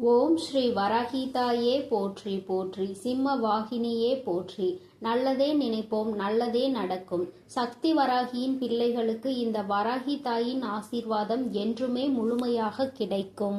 ஓம் ஸ்ரீ வராகிதாயே போற்றி போற்றி, சிம்ம வாகினியே போற்றி. நல்லதே நினைப்போம், நல்லதே நடக்கும். சக்தி வராகியின் பிள்ளைகளுக்கு இந்த வராகி தாயின் ஆசீர்வாதம் என்றுமே முழுமையாக கிடைக்கும்.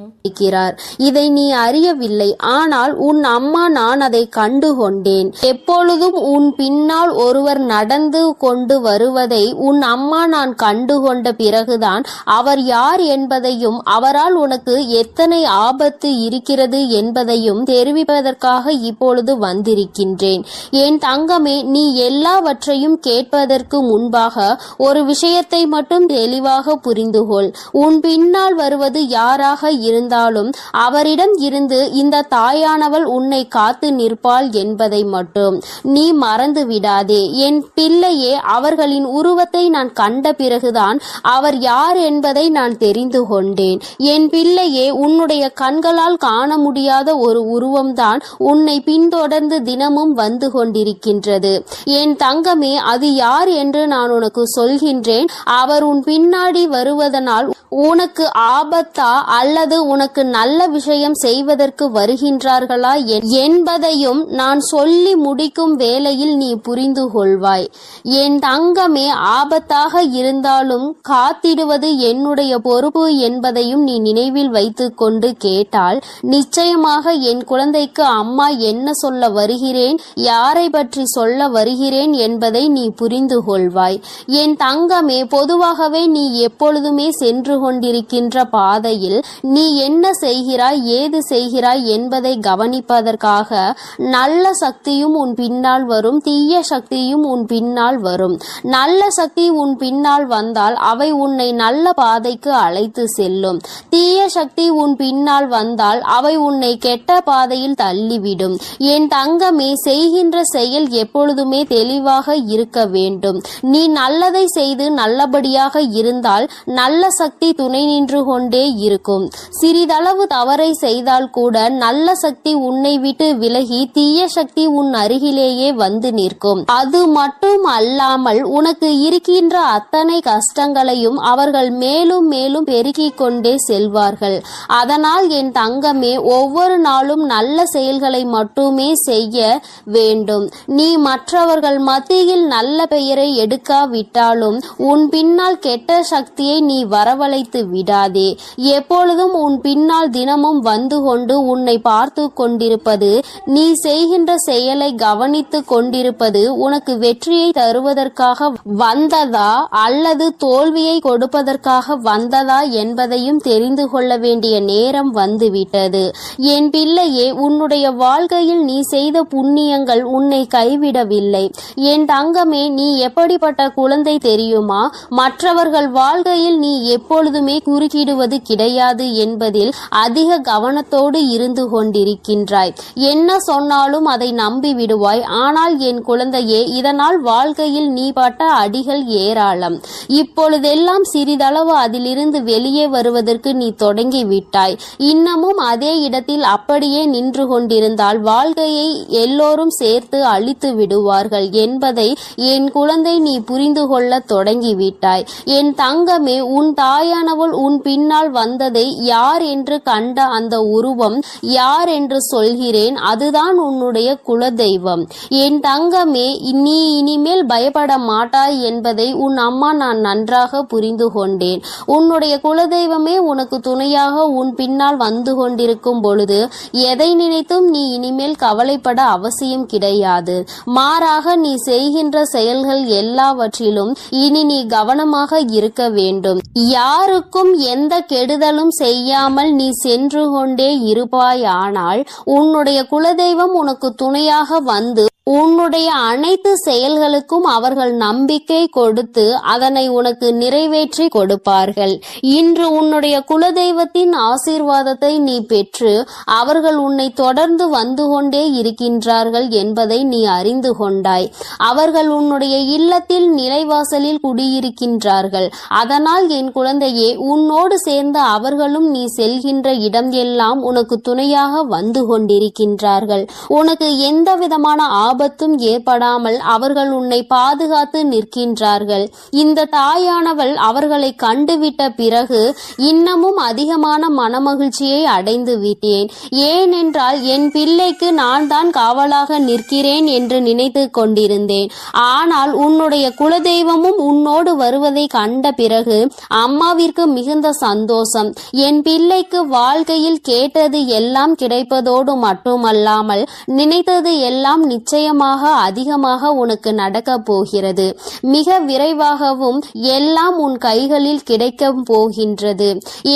இதை நீ அறியவில்லை, ஆனால் உன் அம்மா நான் அதை கண்டுகொண்டேன். எப்பொழுதும் உன் பின்னால் ஒருவர் நடந்து கொண்டு வருவதை உன் அம்மா நான் கண்டுகொண்ட பிறகுதான் அவர் யார் என்பதையும் அவரால் உனக்கு எத்தனை ஆபத்து இருக்கிறது என்பதையும் தெரிவிப்பதற்காக இப்பொழுது வந்திருக்கின்றேன். என் தங்கமே, நீ எல்லாவற்றையும் கேட்பதற்கு முன்பாக ஒரு விஷயத்தை மட்டும் தெளிவாக புரிந்துகொள். உன் பின்னால் வருவது யாராக இருந்தாலும் அவரிடம் இருந்து இந்த தாயானவள் உன்னை காத்து நிற்பாள் என்பதை மட்டும் நீ மறந்து விடாதே. என் பிள்ளையே, அவர்களின் உருவத்தை நான் கண்ட பிறகுதான் அவர் யார் என்பதை நான் தெரிந்து கொண்டேன். என் பிள்ளையே, உன்னுடைய கண்களால் காண முடியாத ஒரு உருவம்தான் உன்னை பின்தொடர்ந்து தினமும் வந்து கொண்டிருக்கின்றது. என் தங்கமே, அது யார் என்று நான் உனக்கு சொல்கின்றேன். அவர் உன் பின்னாடி வருவதனால் உனக்கு ஆபத்தா அல்லது உனக்கு நல்ல விஷயம் செய்வதற்கு வருகின்றார்களா என்பதையும் நான் சொல்லி முடிக்கும் வேளையில் நீ புரிந்து கொள்வாய். என் தங்கமே, ஆபத்தாக இருந்தாலும் காத்திடுவது என்னுடைய பொறுப்பு என்பதையும் நீ நினைவில் வைத்துக் கொண்டு கேட்டால் நிச்சயமாக என் குழந்தைக்கு அம்மா என்ன சொல்ல வருகிறேன், யாரை பற்றி சொல்ல வருகிறேன் என்பதை நீ புரிந்து கொள்வாய். என் தங்கமே, பொதுவாகவே நீ எப்பொழுதுமே சென்று கொண்டிருக்கின்ற பாதையில் நீ என்ன செய்கிறாய், ஏது செய்கிறாய் என்பதை கவனிப்பதற்காக நல்ல சக்தியும் உன் பின்னால் வரும், தீய சக்தியும் உன் பின்னால் வரும். நல்ல சக்தி உன் பின்னால் வந்தால் அவை உன்னை நல்ல பாதைக்கு அழைத்து செல்லும். தீய சக்தி உன் பின்னால் வந்தால் அவை உன்னை கெட்ட பாதையில் தள்ளிவிடும். என் தங்கமே, செய்கின்ற செயல் எப்பொழுதுமே தெளிவாக இருக்க வேண்டும். நீ நல்லதை செய்து நல்லபடியாக இருந்தால் நல்ல சக்தி துணை நின்று கொண்டே இருக்கும். சிறிதளவு தவறை செய்தால் கூட நல்ல சக்தி உன்னை விட்டு விலகி தீய சக்தி உன் அருகிலேயே வந்து நிற்கும். அது மட்டும் அல்லாமல் உனக்கு இருக்கின்ற அத்தனை கஷ்டங்களையும் அவர்கள் மேலும் மேலும் பெருக்கிக் கொண்டே செல்வார்கள். அதனால் என் தங்கமே, ஒவ்வொரு நாளும் நல்ல செயல்களை மட்டுமே செய்ய வேண்டும். நீ மற்றவர்கள் மத்தியில் நல்ல பெயரை எடுக்காவிட்டாலும் உன் பின்னால் கெட்ட சக்தியை நீ வரவழைத்து விடாதே. எப்பொழுதும் உன் பின்னால் தினமும் வந்து கொண்டு உன்னை பார்த்து கொண்டிருப்பது, நீ செய்கின்ற செயலை கவனித்து கொண்டிருப்பது உனக்கு வெற்றியை தருவதற்காக வந்ததா அல்லது தோல்வியை கொடுப்பதற்காக வந்ததா என்பதையும் தெரிந்து கொள்ள வேண்டிய நேரம் வந்துவிட்டது. என் பிள்ளையே, உன்னுடைய வாழ்க்கையில் நீ செய்த புண்ணியங்கள் உன்னை கைவிடவில்லை. என் தங்கமே, நீ எப்படிப்பட்ட குழந்தை தெரியுமா? மற்றவர்கள் வாழ்க்கையில் நீ எப்பொழுதுமே குறுக்கிடுவது கிடையாது என்பதில் அதிக கவனத்தோடு இருந்து கொண்டிருக்கின்றாய். என்ன சொன்னாலும் அதை நம்பி விடுவாய். ஆனால் என் குழந்தையே, இதனால் வாழ்க்கையில் நீ பட்ட அடிகள் ஏராளம். இப்பொழுதெல்லாம் சிறிதளவு அதிலிருந்து வெளியே வருவதற்கு நீ தொடங்கி விட்டாய். இன்னமும் அதே இடத்தில் அப்படியே நின்று கொண்டிருந்தால் வாழ்க்கையை எல்லோரும் சேர்த்து அழித்து விடுவார்கள் என்பதை என் குழந்தை நீ புரிந்து கொள்ள தொடங்கிவிட்டாய். என் தங்கமே, உன் தாயானவள் உன் பின்னால் வந்ததை யார் என்று கண்ட அந்த உருவம் யார் என்று சொல்கிறேன், அதுதான் உன்னுடைய குலதெய்வம். என் தங்கமே, நீ இனிமேல் பயப்பட மாட்டாய் என்பதை உன் அம்மா நான் நன்றாக புரிந்து கொண்டேன். உன்னுடைய குலதெய்வமே உனக்கு துணையாக உன் பின்னால் வந்து கொண்டிருக்கும் பொழுது எதை நினைத்தும் நீ இனிமேல் கவலைப்பட அவசியம் கிடையாது. மாறாக நீ செய்கின்ற செயல்கள் எல்லாவற்றிலும் இனி நீ கவனமாக இருக்க வேண்டும். யாருக்கும் எந்த கெடுதலும் செய்யாமல் நீ சென்று கொண்டே இருப்பாயானால் உன்னுடைய குலதெய்வம் உனக்கு துணையாக வந்து உன்னுடைய அனைத்து செயல்களுக்கும் அவர்கள் நம்பிக்கை கொடுத்து அதனை உனக்கு நிறைவேற்றி கொடுப்பார்கள். இன்று உன்னுடைய குலதெய்வத்தின் ஆசீர்வாதத்தை நீ பெற்று அவர்கள் உன்னை தொடர்ந்து வந்து கொண்டே இருக்கின்றார்கள் என்பதை நீ அறிந்து கொண்டாய். அவர்கள் உன்னுடைய இல்லத்தில் நிலைவாசலில் குடியிருக்கின்றார்கள். அதனால் என் குழந்தையே, உன்னோடு சேர்ந்த அவர்களும் நீ செல்கின்ற இடம் எல்லாம் உனக்கு துணையாக வந்து கொண்டிருக்கின்றார்கள். உனக்கு எந்த விதமான ஆபத்தும் ஏற்படாமல் அவர்கள் உன்னை பாதுகாத்து நிற்கின்றார்கள். இந்த தாயானவள் அவர்களை கண்டுவிட்ட பிறகு இன்னமும் அதிகமான மனமகிழ்ச்சியை அடைந்து விட்டேன். ஏனென்றால் என் பிள்ளைக்கு நான் தான் காவலாக நிற்கிறேன் என்று நினைத்து கொண்டிருந்தேன். ஆனால் உன்னுடைய குலதெய்வமும் உன்னோடு வருவதை கண்ட பிறகு அம்மாவிற்கு மிகுந்த சந்தோஷம். என் பிள்ளைக்கு வாழ்க்கையில் கேட்டது எல்லாம் கிடைப்பதோடு மட்டுமல்லாமல் நினைத்தது எல்லாம் நிச்சயமாக அதிகமாக உனக்கு நடக்கப் போகிறது. மிக விரைவாகவும் எல்லாம் உன் கைகளில் கிடைக்கப் போகின்றது.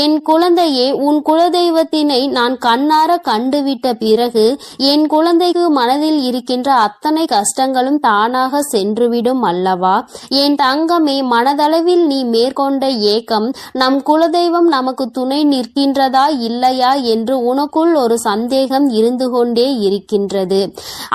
என் குழந்தையே, உன் குலதெய்வத்தினை நான் கண்ணார கண்டுவிட்ட பிறகு என் குழந்தைக்கு மனதில் இருக்கின்ற அத்தனை கஷ்டங்களும் தானாக சென்றுவிடும் அல்லவா? என் தங்கமே, மனதளவில் நீ மேற்கொண்ட ஏக்கம், நம் குலதெய்வம் நமக்கு துணை நிற்கின்றதா இல்லையா என்று உனக்குள் ஒரு சந்தேகம் இருந்து கொண்டே இருக்கின்றது.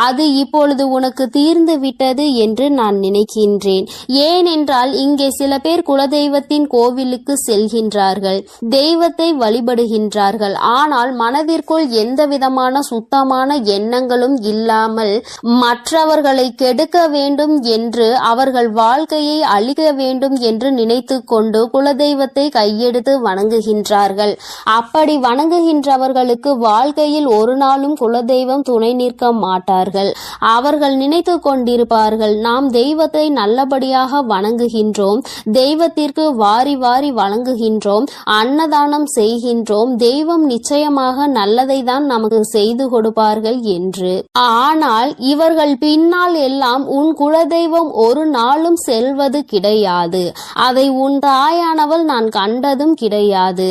அது இப்பொழுது உனக்கு தீர்ந்து விட்டது என்று நான் நினைக்கின்றேன். ஏனென்றால் இங்கே சில பேர் குலதெய்வத்தின் கோவிலுக்கு செல்கின்றார்கள், தெய்வத்தை வழிபடுகின்றார்கள். ஆனால் மனதிற்குள் எந்த விதமான சுத்தமான எண்ணங்களும் இல்லாமல் மற்றவர்களை கெடுக்க வேண்டும் என்று, அவர்கள் வாழ்க்கையை அழிக்க வேண்டும் என்று நினைத்து கொண்டு குலதெய்வத்தை கையெடுத்து வணங்குகின்றார்கள். அப்படி வணங்குகின்றவர்களுக்கு வாழ்க்கையில் ஒரு நாளும் குலதெய்வம் துணை நிற்க மாட்டார்கள். அவர்கள் நினைத்து கொண்டிருப்பார்கள், நாம் தெய்வத்தை நல்லபடியாக வணங்குகின்றோம், தெய்வத்திற்கு வாரி வாரி வழங்குகின்றோம், அன்னதானம் செய்கின்றோம், தெய்வம் நிச்சயமாக நல்லதை தான் நமக்கு செய்து கொடுப்பார்கள் என்று. ஆனால் இவர்கள் பின்னால் எல்லாம் உன் குலதெய்வம் ஒரு நாளும் செல்வது கிடையாது. அதை உன் தாயானவள் நான் கண்டதும் கிடையாது.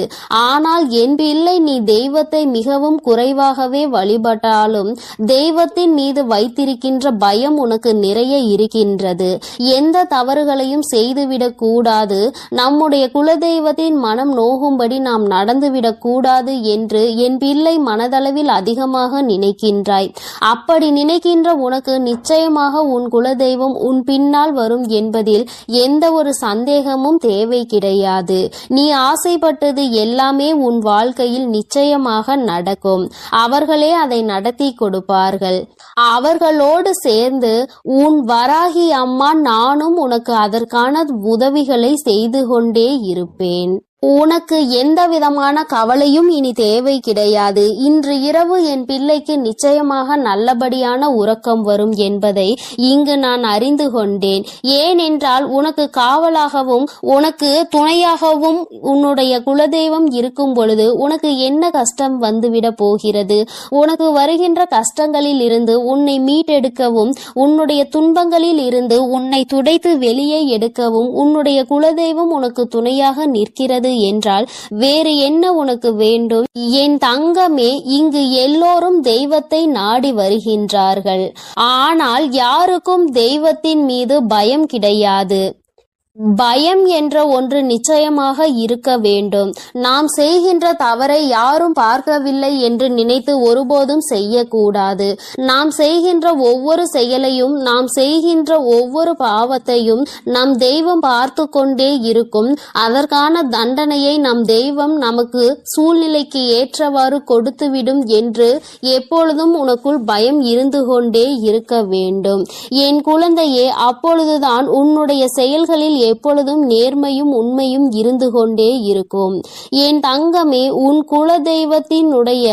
ஆனால் என் பிள்ளை, நீ தெய்வத்தை மிகவும் குறைவாகவே வழிபட்டாலும் தெய்வத்தின் மீது வைத்திருக்கின்ற பயம் உனக்கு நிறைய இருக்கின்றது. எந்த தவறுகளையும் செய்துவிடக் கூடாது, நம்முடைய குலதெய்வத்தின் மனம் நோகும்படி நாம் நடந்துவிடக் கூடாது என்று என் பிள்ளை மனதளவில் அதிகமாக நினைக்கின்றாய். அப்படி நினைக்கின்ற உனக்கு நிச்சயமாக உன் குலதெய்வம் உன் பின்னால் வரும் என்பதில் எந்த ஒரு சந்தேகமும் தேவை கிடையாது. நீ ஆசைப்பட்டது எல்லாமே உன் வாழ்க்கையில் நிச்சயமாக நடக்கும். அவர்களே அதை நடத்தி கொடுப்பார்கள். அவர்களோடு சேர்ந்து உன் வராகி அம்மா நானும் உனக்கு அதற்கான உதவிகளை செய்து கொண்டே இருப்பேன். உனக்கு எந்த விதமான கவலையும் இனி தேவை கிடையாது. இன்று இரவு என் பிள்ளைக்கு நிச்சயமாக நல்லபடியான உறக்கம் வரும் என்பதை இங்கு நான் அறிந்து கொண்டேன். ஏனென்றால் உனக்கு காவலாகவும் உனக்கு துணையாகவும் உன்னுடைய குலதெய்வம் இருக்கும் பொழுது உனக்கு என்ன கஷ்டம் வந்துவிட போகிறது? உனக்கு வருகின்ற கஷ்டங்களில் இருந்து உன்னை மீட்டெடுக்கவும், உன்னுடைய துன்பங்களில் இருந்து உன்னை துடைத்து வெளியே எடுக்கவும் உன்னுடைய குலதெய்வம் உனக்கு துணையாக நிற்கிறது என்றால் வேறு என்ன உனக்கு வேண்டும்? என் தங்கமே, இங்கு எல்லோரும் தெய்வத்தை நாடி வருகின்றார்கள். ஆனால் யாருக்கும் தெய்வத்தின் மீது பயம் கிடையாது. பயம் என்ற ஒன்று நிச்சயமாக இருக்க வேண்டும். நாம் செய்கின்ற தவறை யாரும் பார்க்கவில்லை என்று நினைத்து ஒருபோதும் செய்யக்கூடாது. நாம் செய்கின்ற ஒவ்வொரு செயலையும், நாம் செய்கின்ற ஒவ்வொரு பாவத்தையும் நம் தெய்வம் பார்த்து கொண்டே இருக்கும். அதற்கான தண்டனையை நம் தெய்வம் நமக்கு சூழ்நிலைக்கு ஏற்றவாறு கொடுத்துவிடும் என்று எப்பொழுதும் உனக்குள் பயம் இருந்து கொண்டே இருக்க வேண்டும். என் குழந்தையே, அப்பொழுதுதான் உன்னுடைய செயல்களில் எப்பொழுதும் நேர்மையும் உண்மையும் இருந்து கொண்டே இருக்கும். என் தங்கமே, உன் குலதெய்வத்தினுடைய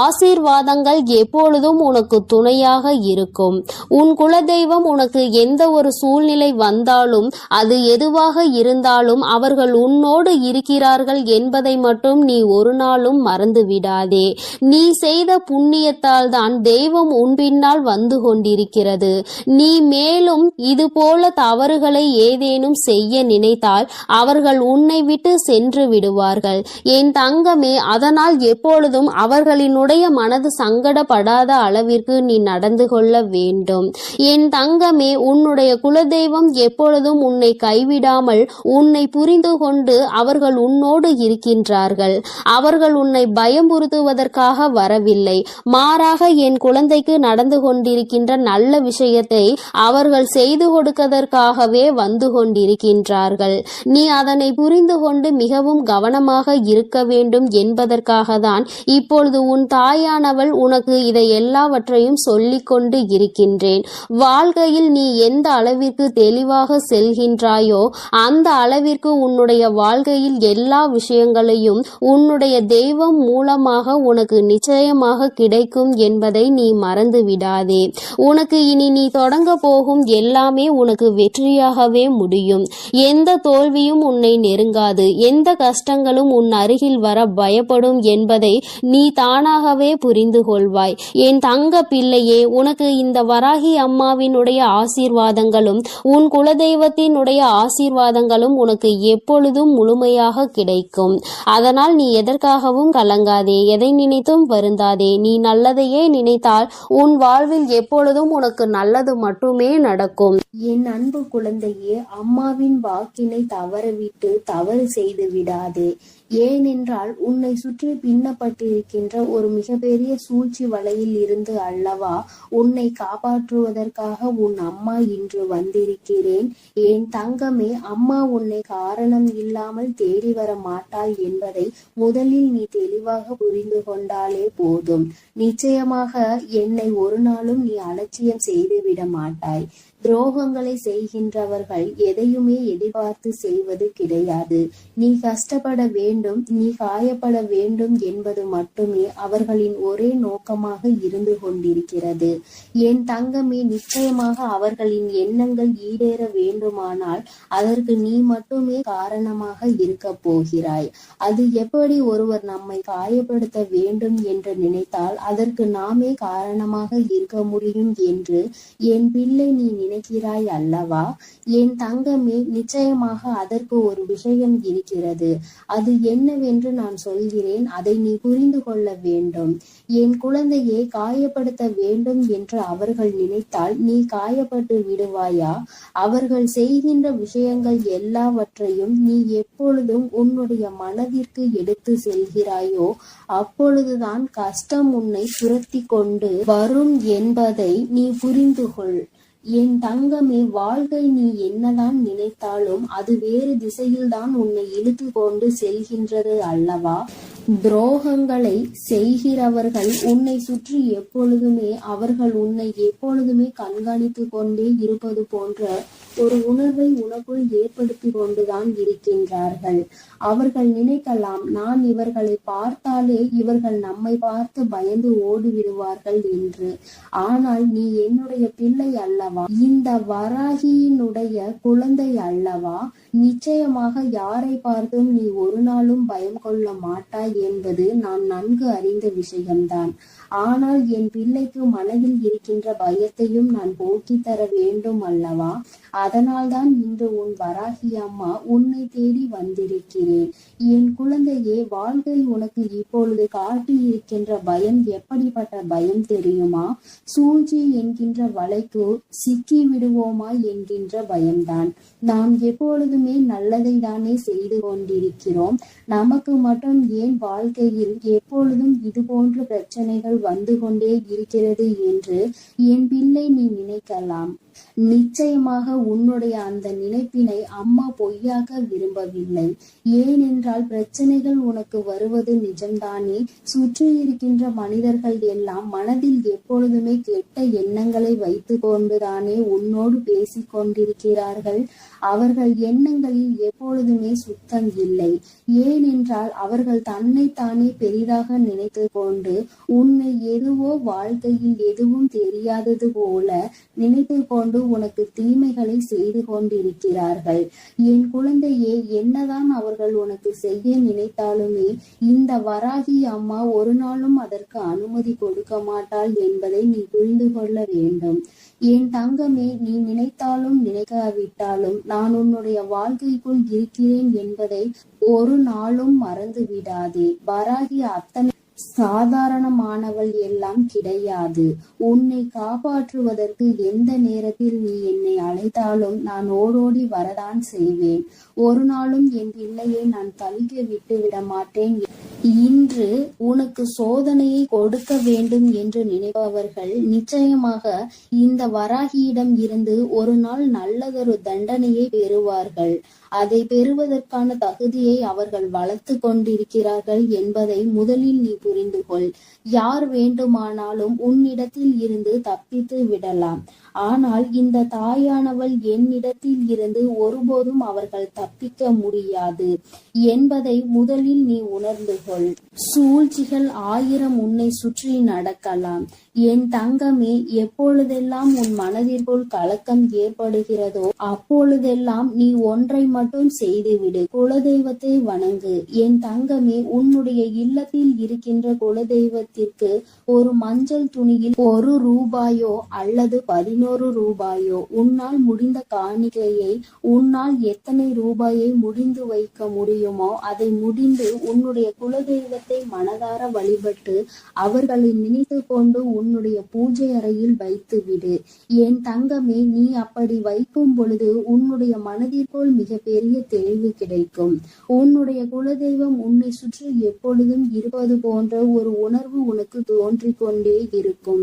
ஆசீர்வாதங்கள் எப்பொழுதும் உனக்கு துணையாக இருக்கும். உன் குலதெய்வம் உனக்கு எந்த ஒரு சூழ்நிலை வந்தாலும், அது எதுவாக இருந்தாலும் அவர்கள் உன்னோடு இருக்கிறார்கள் என்பதை மட்டும் நீ ஒரு நாளும் மறந்து விடாதே. நீ செய்த புண்ணியத்தால் தான் தெய்வம் உன் பின்னால் வந்து கொண்டிருக்கிறது. நீ மேலும் இது போல தவறுகளை ஏதேனும் செய்ய நினைத்தால் அவர்கள் உன்னை விட்டு சென்று விடுவார்கள். என் தங்கமே, அதனால் எப்பொழுதும் அவர்களின் மனது சங்கடப்படாத அளவிற்கு நீ நடந்து கொள்ள வேண்டும். என் தங்கமே, உன்னுடைய குலதெய்வம் எப்பொழுதும் உன்னை கைவிடாமல் உன்னை புரிந்து கொண்டு அவர்கள் உன்னோடு இருக்கின்றார்கள். அவர்கள் உன்னை பயமுறுத்துவதற்காக வரவில்லை. மாறாக என் குழந்தைக்கு நடந்து கொண்டிருக்கின்ற நல்ல விஷயத்தை அவர்கள் செய்து கொடுப்பதற்காகவே வந்து கொண்டிருக்கின்றார்கள். நீ அதனை புரிந்து கொண்டு மிகவும் கவனமாக இருக்க வேண்டும் என்பதற்காக தான் இப்பொழுது உன் உன் தாயானவள் உனக்கு இதை எல்லாவற்றையும் சொல்லிக் கொண்டு இருக்கின்றேன். வாழ்க்கையில் நீ எந்த அளவிற்கு தெளிவாக செல்கின்றாயோ அந்த அளவிற்கு உன்னுடைய வாழ்க்கையில் எல்லா விஷயங்களையும் உன்னுடைய தெய்வம் மூலமாக உனக்கு நிச்சயமாக கிடைக்கும் என்பதை நீ மறந்து விடாதே. உனக்கு இனி நீ தொடங்க போகும் எல்லாமே உனக்கு வெற்றியாகவே முடியும். எந்த தோல்வியும் உன்னை நெருங்காது. எந்த கஷ்டங்களும் உன் அருகில் வர பயப்படும் என்பதை நீ தானாகவே புரிந்து கொள்வாய். என் தங்க பிள்ளையே, உனக்கு இந்த வராகி அம்மாவினுடைய ஆசீர்வாதங்களும் உன் குலதெய்வத்தினுடைய ஆசீர்வாதங்களும் உனக்கு எப்பொழுதும் முழுமையாக கிடைக்கும். அதனால் நீ எதற்காகவும் கலங்காதே, எதை நினைத்தும் வருந்தாதே. நீ நல்லதையே நினைத்தால் உன் வாழ்வில் எப்பொழுதும் உனக்கு நல்லது மட்டுமே நடக்கும். என் அன்பு குழந்தையே, அம்மாவின் வாக்கினை தவறவிட்டு தவறு செய்து விடாதே. ஏனென்றால் உன்னை சுற்றி பின்னப்பட்டிருக்கின்ற ஒரு மிகப்பெரிய சூழ்ச்சி வலையில் இருந்து அல்லவா உன்னை காப்பாற்றுவதற்காக உன் அம்மா இன்று வந்திருக்கிறேன். என் தங்கமே, அம்மா உன்னை காரணம் இல்லாமல் தேடி வர மாட்டாள் என்பதை முதலில் நீ தெளிவாக புரிந்து கொண்டாலே போதும். நிச்சயமாக என்னை ஒரு நாளும் நீ அலட்சியம் செய்துவிட மாட்டாய். துரோகங்களை செய்கின்றவர்கள் எதையுமே எதிர்பார்த்து செய்வது கிடையாது. நீ கஷ்டப்பட வேண்டும், நீ காயப்பட வேண்டும் என்பது மட்டுமே அவர்களின் ஒரே நோக்கமாக இருந்து கொண்டிருக்கிறது. என் தங்கமே, நிச்சயமாக அவர்களின் எண்ணங்கள் ஈடேற வேண்டுமானால் அதற்கு நீ மட்டுமே காரணமாக இருக்க போகிறாய். அது எப்படி ஒருவர் நம்மை காயப்படுத்த வேண்டும் என்று நினைத்தால் அதற்கு நாமே காரணமாக இருக்க முடியும் என்று என் பிள்ளை நீ நினைக்கிறாய் அல்லவா? என் தங்கமே, நிச்சயமாக அதற்கு ஒரு விஷயம் இருக்கிறது. அது என்னவென்று நான் சொல்கிறேன், அதை நீ புரிந்து கொள்ள வேண்டும். என் குழந்தையை காயப்படுத்த வேண்டும் என்று அவர்கள் நினைத்தால் நீ காயப்பட்டு விடுவாயா? அவர்கள் செய்கின்ற விஷயங்கள் எல்லாவற்றையும் நீ எப்பொழுதும் உன்னுடைய மனதிற்கு எடுத்து செல்கிறாயோ அப்பொழுதுதான் கஷ்டம் உன்னை துரத்தி கொண்டு வரும் என்பதை நீ புரிந்து கொள். என் தங்கமே, வாழ்க்கை நீ என்னதான் நினைத்தாலும் அது வேறு திசையில்தான் உன்னை இழுத்து கொண்டு செல்கின்றது அல்லவா? துரோகங்களை செய்கிறவர்கள் உன்னை சுற்றி எப்பொழுதுமே அவர்கள் உன்னை எப்பொழுதுமே கண்காணித்து கொண்டே இருப்பது போன்ற ஒரு உணர்வை உனக்குள் ஏற்படுத்தி கொண்டுதான் இருக்கின்றார்கள். அவர்கள் நினைக்கலாம், நான் இவர்களை பார்த்தாலே இவர்கள் நம்மை பார்த்து பயந்து ஓடிவிடுவார்கள் என்று. ஆனால் நீ என்னுடைய பிள்ளை அல்லவா, இந்த வராகியினுடைய குழந்தை அல்லவா? நிச்சயமாக யாரை பார்த்தும் நீ ஒரு நாளும் பயம் கொள்ள மாட்டாய் என்பது நான் நன்கு அறிந்த விஷயம்தான். ஆனால் என் பிள்ளைக்கு மனதில் இருக்கின்ற பயத்தையும் நான் போக்கி தர வேண்டும் அல்லவா? அதனால்தான் இன்று உன் வராகி அம்மா உன்னை தேடி வந்திருக்கிறேன். என் குழந்தையே, வாழ்க்கை உனக்கு இப்பொழுது காட்டி இருக்கின்ற பயம் எப்படிப்பட்ட பயம் தெரியுமா? சூழ்ச்சி என்கின்ற வலைக்கு சிக்கி விடுவோமா என்கின்ற பயம்தான். நாம் எப்பொழுதுமே நல்லதை தானே செய்து கொண்டிருக்கிறோம். நமக்கு மட்டும் ஏன் வாழ்க்கையில் எப்பொழுதும் இது போன்ற பிரச்சனைகள் வந்து கொண்டே இருக்கிறது என்று என் பிள்ளை நீ நினைக்கலாம். நிச்சயமாக உன்னுடைய அந்த நினைப்பினை அம்மா பொய்யாக்க விரும்பவில்லை. ஏனென்றால் பிரச்சனைகள் உனக்கு வருவது நிஜம்தானே. சுற்றி இருக்கின்ற மனிதர்கள் எல்லாம் மனதில் எப்பொழுதுமே கெட்ட எண்ணங்களை வைத்து கொண்டுதானே உன்னோடு பேசிக் கொண்டிருக்கிறார்கள். அவர்கள் எண்ணங்களில் எப்பொழுதுமே சுத்தம் இல்லை. ஏனென்றால் அவர்கள் தன்னைத்தானே பெரிதாக நினைத்து கொண்டு உன்னை எதுவோ வாழ்க்கையில் எதுவும் தெரியாதது போல நினைத்து கொண்டு உனக்கு தீமைகளை செய்து கொண்டிருக்கிறார்கள். என் குழந்தையே, என்னதான் அவர்கள் உனக்கு செய்ய நினைத்தாலுமே இந்த வராகி அம்மா ஒரு நாளும் அதற்கு அனுமதி கொடுக்க மாட்டாள் என்பதை நீ புரிந்து கொள்ள வேண்டும். என் தங்கமே, நீ நினைத்தாலும் நினைக்காவிட்டாலும் நான் உன்னுடைய வாழ்க்கைக்குள் இருக்கிறேன் என்பதை ஒரு நாளும் மறந்து விடாதே. வராகி அத்தனை சாதாரணமானவள் எல்லாம் கிடையாது. உன்னை காப்பாற்றுவதற்கு எந்த நேரத்தில் நீ என்னை அழைத்தாலும் நான் ஓடோடி வரதான் செய்வேன். ஒரு நாளும் என் பிள்ளையை நான் தள்ளிக்க விட்டு விட மாட்டேன். இன்று உனக்கு சோதனையை கொடுக்க வேண்டும் என்று நினைப்பவர்கள் நிச்சயமாக இந்த வராகியிடம் இருந்து ஒரு நாள் நல்லதொரு தண்டனையை பெறுவார்கள். அதை பெறுவதற்கான தகுதியை அவர்கள் வளர்த்து கொண்டிருக்கிறார்கள் என்பதை முதலில் நீ புரிந்து கொள். யார் வேண்டுமானாலும் உன்னிடத்தில் இருந்து தப்பித்து விடலாம். ஆனால் இந்த தாயானவள் என்னிடத்தில் இருந்து ஒருபோதும் அவர்கள் தப்பிக்க முடியாது என்பதை முதலில் நீ உணர்ந்து கொள். சூழ்ச்சிகள் 1000 உன்னை சுற்றி நடக்கலாம். என் தங்கமே, எப்பொழுதெல்லாம் உன் மனதிற்குள் கலக்கம் ஏற்படுகிறதோ அப்பொழுதெல்லாம் நீ ஒன்றை மட்டும் செய்துவிடு. குலதெய்வத்தை வணங்கு. என் தங்கமே, உன்னுடைய இல்லத்தில் இருக்கின்ற குலதெய்வத்திற்கு ஒரு மஞ்சள் துணியில் 1 ரூபாயோ அல்லது 11 ரூபாயோ உன்னால் முடிந்த காணிக்கையை, உன்னால் எத்தனை ரூபாயை முடிந்து வைக்க முடியுமோ அதை முடிந்து உன்னுடைய குலதெய்வத்தை மனதார வழிபட்டு அவர்களை நினைத்து கொண்டு உன்னுடைய பூஜை அறையில் வைத்து விடு. என் தங்கமே, நீ அப்படி வைக்கும் பொழுது உன்னுடைய மனதிற்குள் மிக பெரிய தெளிவு கிடைக்கும். உன்னுடைய குலதெய்வம் உன்னை சுற்றி எப்பொழுதும் இருப்பது போன்ற ஒரு உணர்வு உனக்கு தோன்றிக் கொண்டே இருக்கும்.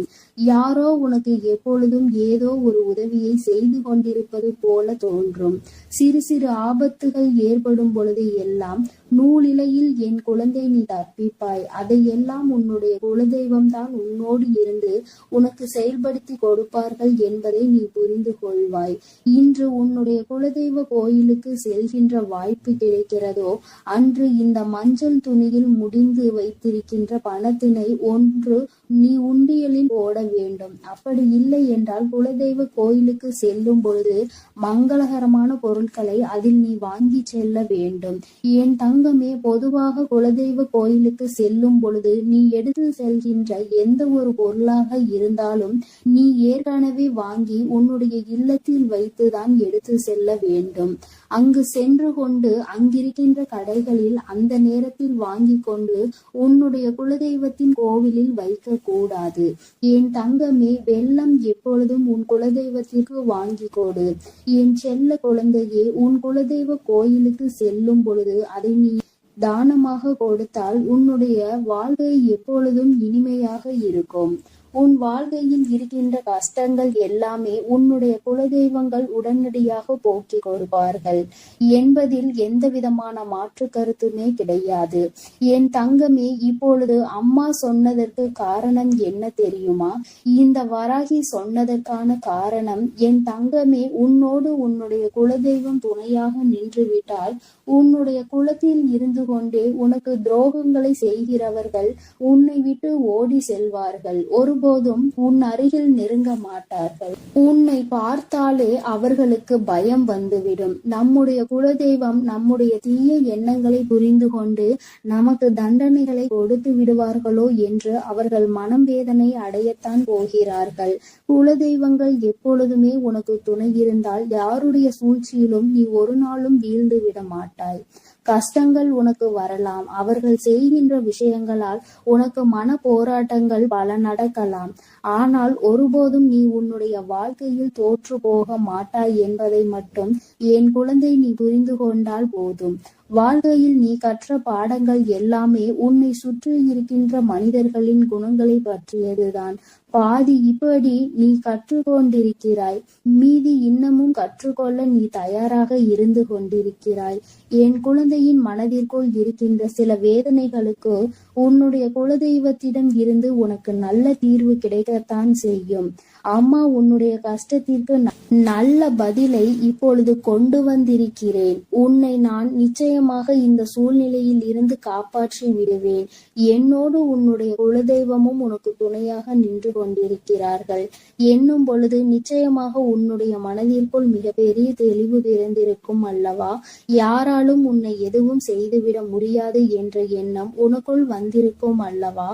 யாரோ உனக்கு எப்பொழுதும் ஏதோ ஒரு உதவியை செய்து கொண்டிருப்பது போல தோன்றும். சிறு சிறு ஆபத்துகள் ஏற்படும் பொழுது எல்லாம் நூலிலையில் என் குழந்தை நீ தப்பிப்பாய். அதையெல்லாம் உன்னுடைய குலதெய்வம் தான் உன்னோடு இருந்து உனக்கு செயல்படுத்தி கொடுப்பார்கள் என்பதை நீ புரிந்து கொள்வாய். இன்று உன்னுடைய குலதெய்வ கோயிலுக்கு செல்கின்ற வாய்ப்பு கிடைக்கிறதோ அன்று இந்த மஞ்சள் துணியில் முடிந்து வைத்திருக்கின்ற பணத்தினை ஒன்று நீ உண்டியலில் போட வேண்டும். அப்படி இல்லை என்றால் குலதெய்வ கோயிலுக்கு செல்லும் பொழுது மங்களகரமான பொருட்களை அதில் நீ வாங்கி செல்ல வேண்டும். என் தங்கமே, பொதுவாக குலதெய்வ கோயிலுக்கு செல்லும் பொழுது நீ எடுத்து செல்கின்ற எந்த ஒரு பொருளாக இருந்தாலும் நீ ஏற்கனவே வாங்கி உன்னுடைய இல்லத்தில் வைத்துதான் எடுத்து செல்ல வேண்டும். அங்கு சென்று கொண்டு அங்கிருக்கின்ற கடைகளில் அந்த நேரத்தில் வாங்கி கொண்டு உன்னுடைய குலதெய்வத்தின் கோவிலில் வைக்க கூடாது. என் தங்கமே, வெல்லம் எப்பொழுதும் உன் குலதெய்வத்திற்கு வாங்கி கொடு. என் செல்ல குழந்தையே, உன் குலதெய்வ கோயிலுக்கு செல்லும் பொழுது அதை நீ தானமாக கொடுத்தால் உன்னுடைய வாழ்க்கை எப்பொழுதும் இனிமையாக இருக்கும். உன் வாழ்க்கையில் இருக்கின்ற கஷ்டங்கள் எல்லாமே உன்னுடைய குலதெய்வங்கள் உடனடியாக போக்கி கொடுப்பார்கள் என்பதில் எந்த விதமான மாற்று கருத்துமே கிடையாது. என் தங்கமே, இப்பொழுது அம்மா சொன்னதற்கு காரணம் என்ன தெரியுமா? இந்த வராகி சொன்னதற்கான காரணம், என் தங்கமே, உன்னோடு உன்னுடைய குலதெய்வம் துணையாக நின்றுவிட்டால் உன்னுடைய குலத்தில் இருந்து கொண்டே உனக்கு துரோகங்களை செய்கிறவர்கள் உன்னை விட்டு ஓடி செல்வார்கள். ஒருபோதும் உன் அருகில் நெருங்க மாட்டார்கள். உன்னை பார்த்தாலே அவர்களுக்கு பயம் வந்துவிடும். நம்முடைய குலதெய்வம் நம்முடைய தீய எண்ணங்களை புரிந்து கொண்டு நமக்கு தண்டனைகளை கொடுத்து விடுவார்களோ என்று அவர்கள் மனம் வேதனை அடையத்தான் போகிறார்கள். குலதெய்வங்கள் எப்பொழுதுமே உனக்கு துணை இருந்தால் யாருடைய சூழ்ச்சியிலும் நீ ஒரு நாளும் வீழ்ந்து விட மாட்டாய். கஷ்டங்கள் உனக்கு வரலாம். அவர்கள் செய்கின்ற விஷயங்களால் உனக்கு மன போராட்டங்கள் பல நடக்கலாம். ஆனால் ஒருபோதும் நீ உன்னுடைய வாழ்க்கையில் தோற்று போக மாட்டாய் என்பதை மட்டும் என் குழந்தை நீ புரிந்து கொண்டால் போதும். வாழ்க்கையில் நீ கற்ற பாடங்கள் எல்லாமே உன்னை சுற்றி இருக்கின்ற மனிதர்களின் குணங்களை பற்றியதுதான். பாதி இப்படி நீ கற்றுக்கொண்டிருக்கிறாய், மீதி இன்னமும் கற்றுக்கொள்ள நீ தயாராக இருந்து கொண்டிருக்கிறாய். என் குழந்தையின் மனதிற்குள் இருக்கின்ற சில வேதனைகளுக்கு உன்னுடைய குலதெய்வத்திடம் இருந்து உனக்கு நல்ல தீர்வு கிடைக்கத்தான் செய்யும். அம்மா உன்னுடைய கஷ்டத்திற்கு நல்ல பதிலை இப்பொழுது கொண்டு வந்திருக்கிறேன். உன்னை நான் நிச்சயமாக இந்த சூழ்நிலையில் இருந்து காப்பாற்றி விடுவேன். என்னோடு உன்னுடைய குலதெய்வமும் உனக்கு துணையாக நின்று கொண்டிருக்கிறார்கள் என்னும் பொழுது நிச்சயமாக உன்னுடைய மனதிற்குள் மிகப்பெரிய தெளிவு பிறந்திருக்கும் அல்லவா? யாராலும் உன்னை எதுவும் செய்துவிட முடியாது என்ற எண்ணம் உனக்குள் வந்திருக்கும் அல்லவா?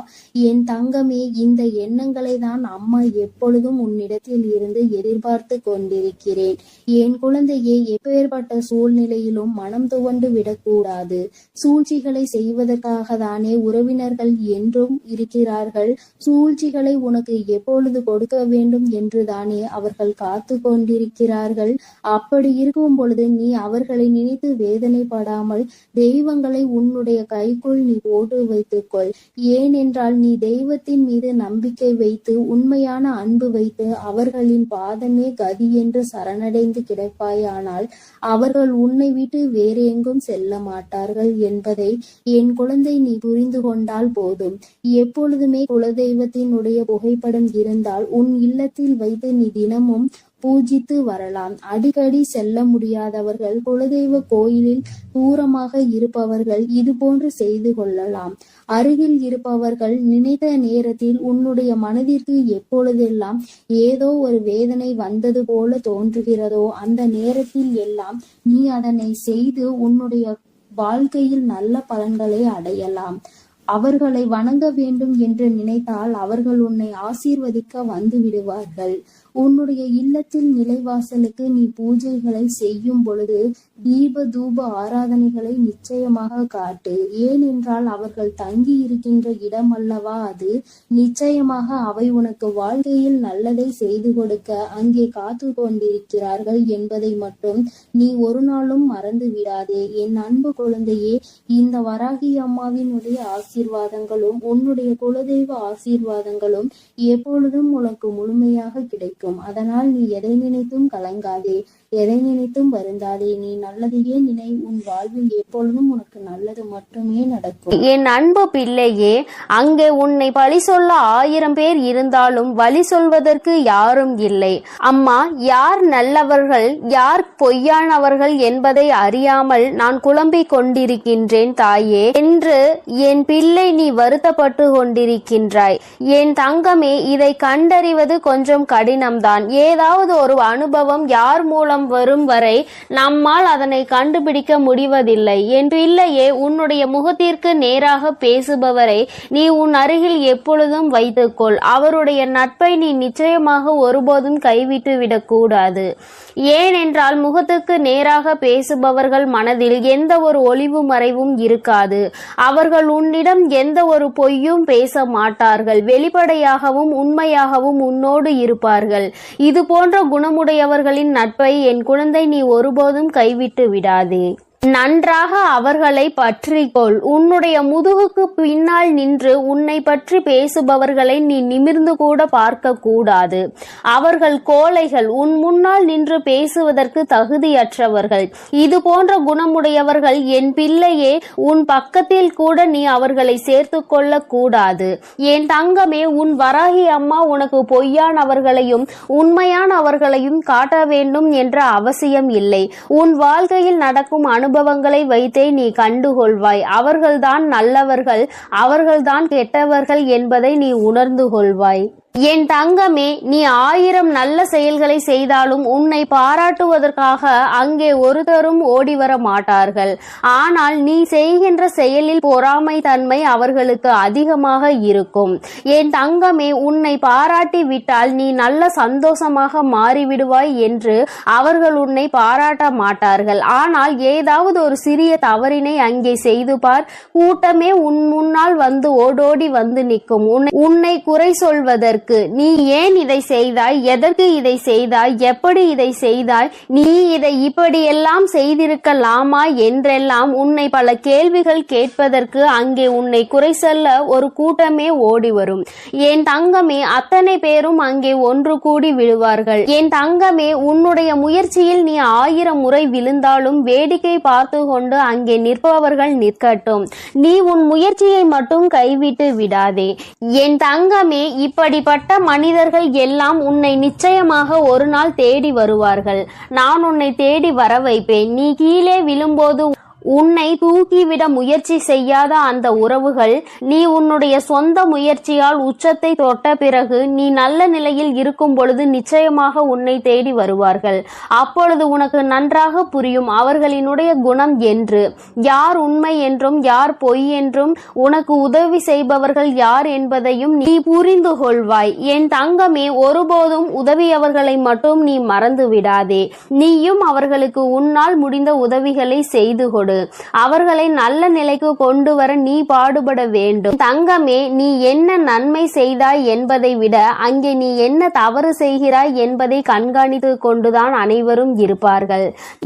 என் தங்கமே, இந்த எண்ணங்களை தான் அம்மா எப்பொழுதும் உன்னிடத்தில் இருந்து எதிர்பார்த்து கொண்டிருக்கிறேன். என் குழந்தையே, எப்பேற்பட்ட சூழ்நிலையிலும் மனம் துவண்டு விடக்கூடாது. சூழ்ச்சிகளை செய்வதற்காக தானே உறவினர்கள் என்றும் இருக்கிறார்கள். சூழ்ச்சிகளை உனக்கு எப்பொழுது கொடுக்க வேண்டும் என்று தானே அவர்கள் காத்து கொண்டிருக்கிறார்கள். அப்படி இருக்கும் பொழுது நீ அவர்களை நினைத்து வேதனைப்படாமல் தெய்வங்களை உன்னுடைய கைக்குள் நீ போட்டு வைத்து வைத்துக்கொள். ஏனென்றால் நீ தெய்வத்தின் மீது நம்பிக்கை வைத்து உண்மையான அன்பு வைத்து அவர்களின் பாதமே கதி என்று சரணடைந்து கிடப்பாயானால் அவர்கள் உன்னை விட்டு வேறு எங்கும் செல்ல மாட்டார்கள் என்பதை என் குழந்தை நீ புரிந்து கொண்டால் போதும். எப்பொழுதுமே குலதெய்வத்தினுடைய புகைப்படம் இருந்தால் உன் இல்லத்தில் வைத்து நீ தினமும் பூஜித்து வரலாம். அடிக்கடி செல்ல முடியாதவர்கள், குலதெய்வ கோயிலில் தூரமாக இருப்பவர்கள் இது போன்று செய்து கொள்ளலாம். அருகில் இருப்பவர்கள் நினைத்த நேரத்தில் உன்னுடைய மனதிற்கு எப்பொழுதெல்லாம் ஏதோ ஒரு வேதனை வந்தது போல தோன்றுகிறதோ அந்த நேரத்தில் எல்லாம் நீ அதனை செய்து உன்னுடைய வாழ்க்கையில் நல்ல பலன்களை அடையலாம். அவர்களை வணங்க வேண்டும் என்று நினைத்தால் அவர்கள் உன்னை ஆசீர்வதிக்க வந்து விடுவார்கள். உன்னுடைய இல்லத்தில் நிலைவாசலுக்கு நீ பூஜைகளை செய்யும் பொழுது தீப தூப ஆராதனைகளை நிச்சயமாக காட்டு. ஏனென்றால் அவர்கள் தங்கி இருக்கின்ற இடம் அல்லவா அது. நிச்சயமாக அவை உனக்கு வாழ்க்கையில் நல்லதை செய்து கொடுக்க அங்கே காத்து கொண்டிருக்கிறார்கள் என்பதை மட்டும் நீ ஒரு நாளும் மறந்து விடாதே. என் அன்பு குழந்தையே, இந்த வராகி அம்மாவினுடைய ஆசீர்வாதங்களும் உன்னுடைய குலதெய்வ ஆசீர்வாதங்களும் எப்பொழுதும் உனக்கு முழுமையாக கிடைக்கும். அதனால் நீ எதை நினைத்தும் கலங்காதே, எதை நினைத்தும் வருந்தாதே. நீ நல்லதையே நினை. உன் வாழ்வில் எப்பொழுதும் உனக்கு நல்லது மட்டுமே நடக்கும். என் அன்பு பிள்ளையே, அங்கே உன்னை பழி சொல்ல 1000 பேர் இருந்தாலும் வழி சொல்வதற்கு யாரும் இல்லை. அம்மா, யார் நல்லவர்கள் யார் பொய்யானவர்கள் என்பதை அறியாமல் நான் குழம்பிக் கொண்டிருக்கின்றேன் தாயே என்று என் பிள்ளை நீ வருத்தப்பட்டு கொண்டிருக்கின்றாய். என் தங்கமே, இதை கண்டறிவது கொஞ்சம் கடினம்தான். ஏதாவது ஒரு அனுபவம் யார் மூலம் வரும் வரை நம்மால் அதனை கண்டுபிடிக்க முடிவதில்லை. என் பிள்ளையே, உன்னுடைய முகத்திற்கு நேராக பேசுபவரை நீ உன் அருகில் எப்பொழுதும் வைத்துக்கொள். அவருடைய நட்பை நீ நிச்சயமாக ஒருபோதும் கைவிட்டு விடக்கூடாது. ஏனென்றால் முகத்துக்கு நேராக பேசுபவர்கள் மனதில் எந்த ஒரு ஒளிவு மறைவும் இருக்காது. அவர்கள் உன்னிடம் எந்த ஒரு பொய்யும் பேச மாட்டார்கள். வெளிப்படையாகவும் உண்மையாகவும் உன்னோடு இருப்பார்கள். இது போன்ற குணமுடையவர்களின் நட்பை என் குழந்தை நீ ஒருபோதும் கைவிட்டு விடாதே. நன்றாக அவர்களை பற்றிக்கொள். உன்னுடைய முதுகுக்கு பின்னால் நின்று உன்னை பற்றி பேசுபவர்களை நீ நிமிர்ந்து கூட பார்க்க கூடாது. அவர்கள் கோழைகள், உன் முன்னால் நின்று பேசுவதற்கு தகுதியற்றவர்கள். இது போன்ற குணமுடையவர்கள் என் பிள்ளையே, உன் பக்கத்தில் கூட நீ அவர்களை சேர்த்து கொள்ள கூடாது. என் தங்கமே, உன் வராகி அம்மா உனக்கு பொய்யானவர்களையும் உண்மையானவர்களையும் காட்ட வேண்டும் என்ற அவசியம் இல்லை. உன் வாழ்க்கையில் நடக்கும் அனுபவங்களை வைத்தே நீ கண்டுகொள்வாய். அவர்கள்தான் நல்லவர்கள், அவர்கள்தான் கெட்டவர்கள் என்பதை நீ உணர்ந்து கொள்வாய். என் தங்கமே, நீ 1000 நல்ல செயல்களை செய்தாலும் உன்னை பாராட்டுவதற்காக அங்கே ஒருத்தரும் ஓடிவர மாட்டார்கள். ஆனால் நீ செய்கின்ற செயலில் பொறாமை தன்மை அவர்களுக்கு அதிகமாக இருக்கும். என் தங்கமே, உன்னை பாராட்டி விட்டால் நீ நல்ல சந்தோஷமாக மாறிவிடுவாய் என்று அவர்கள் உன்னை பாராட்ட மாட்டார்கள். ஆனால் ஏதாவது ஒரு சிறிய தவறினை அங்கே செய்து பார், கூட்டமே உன் முன்னால் வந்து ஓடோடி வந்து நிற்கும். உன்னை குறை சொல்வதற்கு நீ ஏன் இதை செய்தாய், எதற்கு இதை செய்தாய், எப்படி இதை செய்தாய், நீ இதை இப்படியெல்லாம் செய்திருக்கலாமா என்றெல்லாம் உன்னை பல கேள்விகள் கேட்பதற்கு அங்கே உன்னை குறை சொல்ல ஒரு கூட்டமே ஓடி வரும். என் தங்கமே, அத்தனை பேரும் அங்கே ஒன்று கூடி விழுவார்கள். என் தங்கமே, உன்னுடைய முயற்சியில் நீ 1000 முறை விழுந்தாலும் வேடிக்கை பார்த்து கொண்டு அங்கே நிற்பவர்கள் நிற்கட்டும். நீ உன் முயற்சியை மட்டும் கைவிட்டு விடாதே. என் தங்கமே, இப்படிப்பட்ட மனிதர்கள் எல்லாம் உன்னை நிச்சயமாக ஒரு நாள் தேடி வருவார்கள். நான் உன்னை தேடி வர வைப்பேன். நீ கீழே விழும்போது உன்னை தூக்கிவிட முயற்சி செய்யாத அந்த உறவுகள் நீ உன்னுடைய சொந்த முயற்சியால் உச்சத்தை தொட்ட பிறகு நீ நல்ல நிலையில் இருக்கும் பொழுது நிச்சயமாக உன்னை தேடி வருவார்கள். அப்பொழுது உனக்கு நன்றாக புரியும் அவர்களினுடைய குணம் என்று, யார் உண்மை என்றும் யார் பொய் என்றும், உனக்கு உதவி செய்பவர்கள் யார் என்பதையும் நீ புரிந்து கொள்வாய். என் தங்கமே, ஒருபோதும் உதவியவர்களை மட்டும் நீ மறந்து விடாதே. நீயும் அவர்களுக்கு உன்னால் முடிந்த உதவிகளை செய்து கொடு. இருக்கிறார்கள். அவர்களை நல்ல நிலைக்கு கொண்டு வர நீ பாடுபட வேண்டும். தங்கமே, நீ என்ன நன்மை செய்தாய் என்பதை விட அங்கே நீ என்ன தவறு செய்கிறாய் என்பதை கண்காணித்து கொண்டுதான் அனைவரும் இருப்பார்கள்.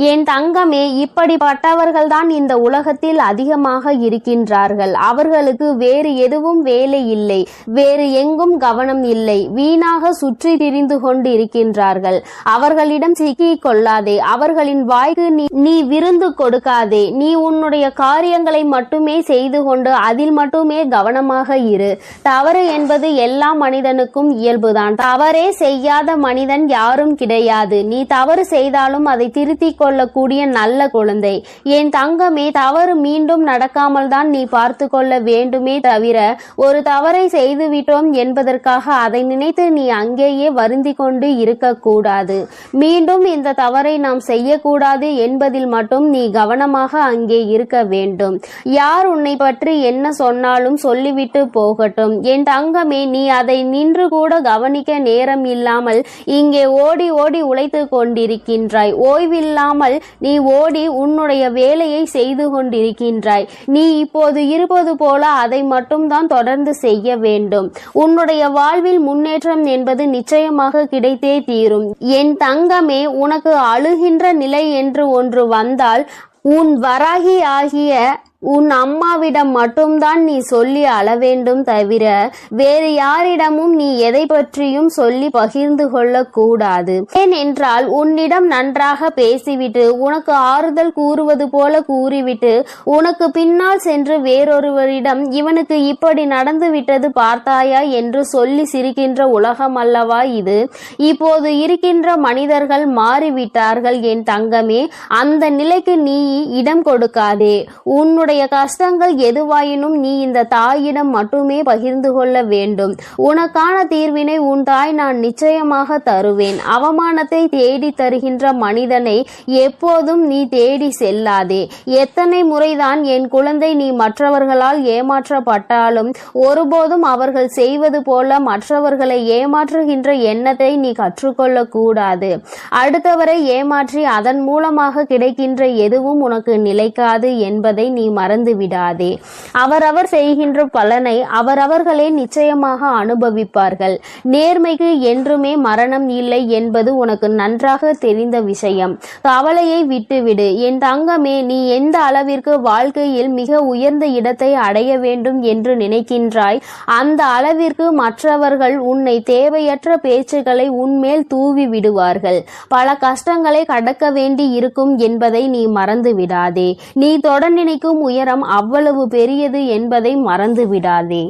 என் தங்கமே, இப்படிப்பட்டவர்கள்தான் இந்த உலகத்தில் அதிகமாக இருக்கின்றார்கள். அவர்களுக்கு வேறு எதுவும் வேலை இல்லை, வேறு எங்கும் கவனம் இல்லை, வீணாக சுற்றி திரிந்து கொண்டு இருக்கின்றார்கள். அவர்களிடம் சிக்கிக் கொள்ளாதே, அவர்களின் வாய்க்கு நீ விருந்து கொடுக்காதே. நீ உன்னுடைய காரியங்களை மட்டுமே செய்து கொண்டு அதில் மட்டுமே கவனமாக இரு. தவறு என்பது எல்லா மனிதனுக்கும் இயல்புதான். தவறே செய்யாத மனிதன் யாரும் கிடையாது. நீ தவறு செய்தாலும் அதை திருத்திக் கொள்ளக்கூடிய நல்ல குழந்தை. என் தங்கமே, தவறு மீண்டும் நடக்காமல் தான் நீ பார்த்து கொள்ள வேண்டுமே தவிர ஒரு தவறை செய்துவிட்டோம் என்பதற்காக அதை நினைத்து நீ அங்கேயே வருந்தி கொண்டு இருக்கக்கூடாது. மீண்டும் இந்த தவறை நாம் செய்யக்கூடாது என்பதில் மட்டும் நீ கவனமாக அங்கே இருக்க வேண்டும். யார் உன்னை பற்றி என்ன சொன்னாலும் சொல்லிவிட்டு போகட்டும். என் தங்கமே, நீ அதை நின்று கூட கவனிக்க நேரம் இல்லாமல் இங்கே ஓடி ஓடி உழைத்து கொண்டிருக்கின்றாய். ஓய்வில்லாமல் நீ ஓடி உன்னுடைய வேலையை செய்து கொண்டிருக்கின்றாய். நீ இப்போது இருப்பது போல அதை மட்டும்தான் தொடர்ந்து செய்ய வேண்டும். உன்னுடைய வாழ்வில் முன்னேற்றம் என்பது நிச்சயமாக கிடைத்தே தீரும். என் தங்கமே, உனக்கு அழுகின்ற நிலை என்று ஒன்று வந்தால் உன் வராகி ஆகிய உன் அம்மாவிடம் மட்டும்தான் நீ சொல்லி அழ வேண்டும் தவிர வேறு யாரிடமும் நீ எதை பற்றியும் சொல்லி பகிர்ந்து கொள்ள கூடாது. ஏனென்றால் உன்னிடம் நன்றாக பேசிவிட்டு உனக்கு ஆறுதல் கூறுவது போல கூறிவிட்டு உனக்கு பின்னால் சென்று வேறொருவரிடம் இவனுக்கு இப்படி நடந்து விட்டது பார்த்தாயா என்று சொல்லி சிரிக்கின்ற உலகம் அல்லவா இது? இப்போது இருக்கின்ற மனிதர்கள் மாறிவிட்டார்கள் என் தங்கமே. அந்த நிலைக்கு நீ இடம் கொடுக்காதே. உன்னுடைய கஷ்டங்கள் எதுவாயினும் நீ இந்த தாயிடம் மட்டுமே பகிர்ந்து கொள்ள வேண்டும். உனக்கான தீர்வினை உன் தாய் நான் நிச்சயமாக தருவேன். அவமானத்தை தேடி தருகின்ற மனிதனை எப்போதும் நீ தேடி செல்லாதே. எத்தனை முறைதான் என் குழந்தை நீ மற்றவர்களால் ஏமாற்றப்பட்டாலும் ஒருபோதும் அவர்கள் செய்வது போல மற்றவர்களை ஏமாற்றுகின்ற எண்ணத்தை நீ கற்றுக்கொள்ள கூடாது. அடுத்தவரை ஏமாற்றி அதன் மூலமாக கிடைக்கின்ற எதுவும் உனக்கு நிலைக்காது என்பதை நீ மறந்து விடாதே. அவரவர் செய்கின்ற பலனை அவரவர்களே நிச்சயமாக அனுபவிப்பார்கள். நேர்மைக்கு என்றுமே மரணம் இல்லை என்பது உனக்கு நன்றாக தெரிந்த விஷயம். கவலையை விட்டுவிடு என் தங்கமே. நீ எந்த அளவிற்கு வாழ்க்கையில் மிக உயர்ந்த இடத்தை அடைய வேண்டும் என்று நினைக்கின்றாய் அந்த அளவிற்கு மற்றவர்கள் உன்னை தேவையற்ற பேச்சுக்களை உன்மேல் தூவி விடுவார்கள். பல கஷ்டங்களை கடக்க வேண்டி இருக்கும் என்பதை நீ மறந்து விடாதே. நீ தொட நினைக்கும் உயரம் அவ்வளவு பெரியது என்பதை மறந்து விடாதே.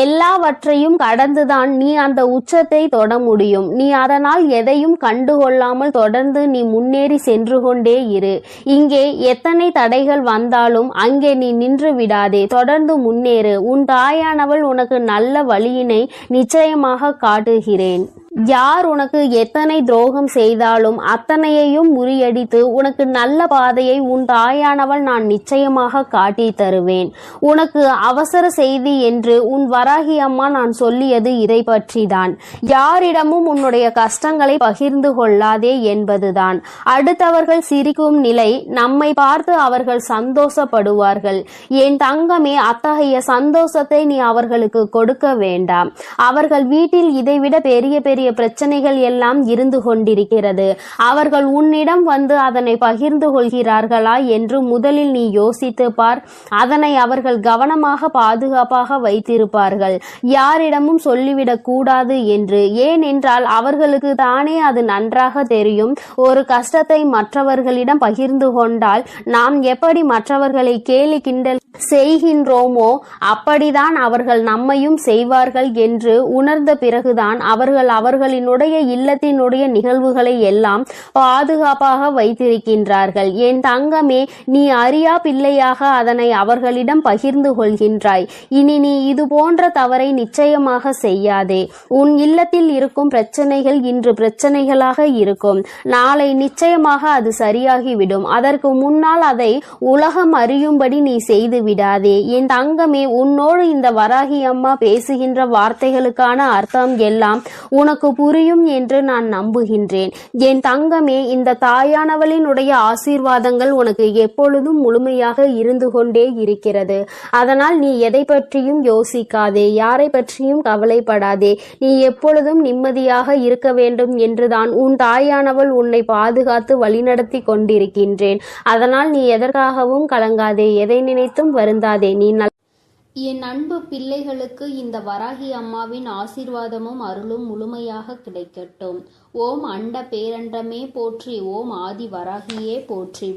எல்லாவற்றையும் கடந்துதான் நீ அந்த உச்சத்தை தொட முடியும். நீ அதனால் எதையும் கண்டுகொள்ளாமல் தொடர்ந்து நீ முன்னேறி சென்று கொண்டே இரு. இங்கே எத்தனை தடைகள் வந்தாலும் அங்கே நீ நின்று விடாதே. தொடர்ந்து முன்னேறு. உன் தாயானவள் உனக்கு நல்ல வழியினை நிச்சயமாக காட்டுகிறேன். யார் உனக்கு எத்தனை துரோகம் செய்தாலும் அத்தனையையும் முறியடித்து உனக்கு நல்ல பாதையை உன் தாயானவள் நான் நிச்சயமாக காட்டி தருவேன். உனக்கு அவசர செய்தி என்று உன் வராகி அம்மா நான் சொல்லியது இதை பற்றிதான். யாரிடமும் உன்னுடைய கஷ்டங்களை பகிர்ந்து கொள்ளாதே என்பதுதான். அடுத்தவர்கள் சிரிக்கும் நிலை நம்மை பார்த்து அவர்கள் சந்தோஷப்படுவார்கள். என் தங்கமே, அத்தகைய சந்தோஷத்தை நீ அவர்களுக்கு கொடுக்க வேண்டாம். அவர்கள் வீட்டில் இதைவிட பெரிய பெரிய பிரச்சனைகள் எல்லாம் இருந்து கொண்டிருக்கிறது. அவர்கள் உன்னிடம் வந்து அதனை பகிர்ந்து கொள்கிறார்களா என்று முதலில் நீ யோசித்து பார். அதனை அவர்கள் கவனமாக பாதுகாப்பாக வைத்திருப்பார்கள். யாரிடமும் சொல்லிவிடக் கூடாது என்று. ஏனென்றால் அவர்களுக்கு தானே அது நன்றாக தெரியும். ஒரு கஷ்டத்தை மற்றவர்களிடம் பகிர்ந்து கொண்டால் நாம் எப்படி மற்றவர்களை கேலி கிண்டல் செய்கின்றோமோ அப்படிதான் அவர்கள் நம்மையும் செய்வார்கள் என்று உணர்ந்த பிறகுதான் அவர்கள் அவர்களினுடைய இல்லத்தினுடைய நிகழ்வுகளை எல்லாம் பாதுகாப்பாக வைத்திருக்கின்றார்கள். என் தங்கமே, நீ அறியா பிள்ளையாக அதனை அவர்களிடம் பகிர்ந்து கொள்கின்றாய். இனி நீ இது போன்ற தவறை நிச்சயமாக செய்யாதே. உன் இல்லத்தில் இருக்கும் பிரச்சனைகள் இன்று பிரச்சனைகளாக இருக்கும். நாளை நிச்சயமாக அது சரியாகிவிடும். அதற்கு முன்னால் அதை உலகம் அறியும்படி நீ செய்து விடாதே. என் தங்கமே, உன்னோடு இந்த வராகி அம்மா பேசுகின்ற வார்த்தைகளுக்கான அர்த்தம் எல்லாம் உனக்கு உனக்கு புரியும் என்று நான் நம்புகின்றேன். என் தங்கமே, இந்த தாயானவளினுடைய ஆசீர்வாதங்கள் உனக்கு எப்பொழுதும் முழுமையாக இருந்து கொண்டே இருக்கிறது. அதனால் நீ எதை பற்றியும் யோசிக்காதே, யாரை பற்றியும் கவலைப்படாதே. நீ எப்பொழுதும் நிம்மதியாக இருக்க வேண்டும் என்றுதான் உன் தாயானவள் உன்னை பாதுகாத்து வழிநடத்தி கொண்டிருக்கின்றேன். அதனால் நீ எதற்காகவும் கலங்காதே, எதை நினைத்தும் வருந்தாதே. நீ என் அன்பு பிள்ளைகளுக்கு இந்த வராகி அம்மாவின் ஆசீர்வாதமும் அருளும் முழுமையாக கிடைக்கட்டும். ஓம் அண்ட பேரண்டமே போற்றி, ஓம் ஆதி வராகியே போற்றி.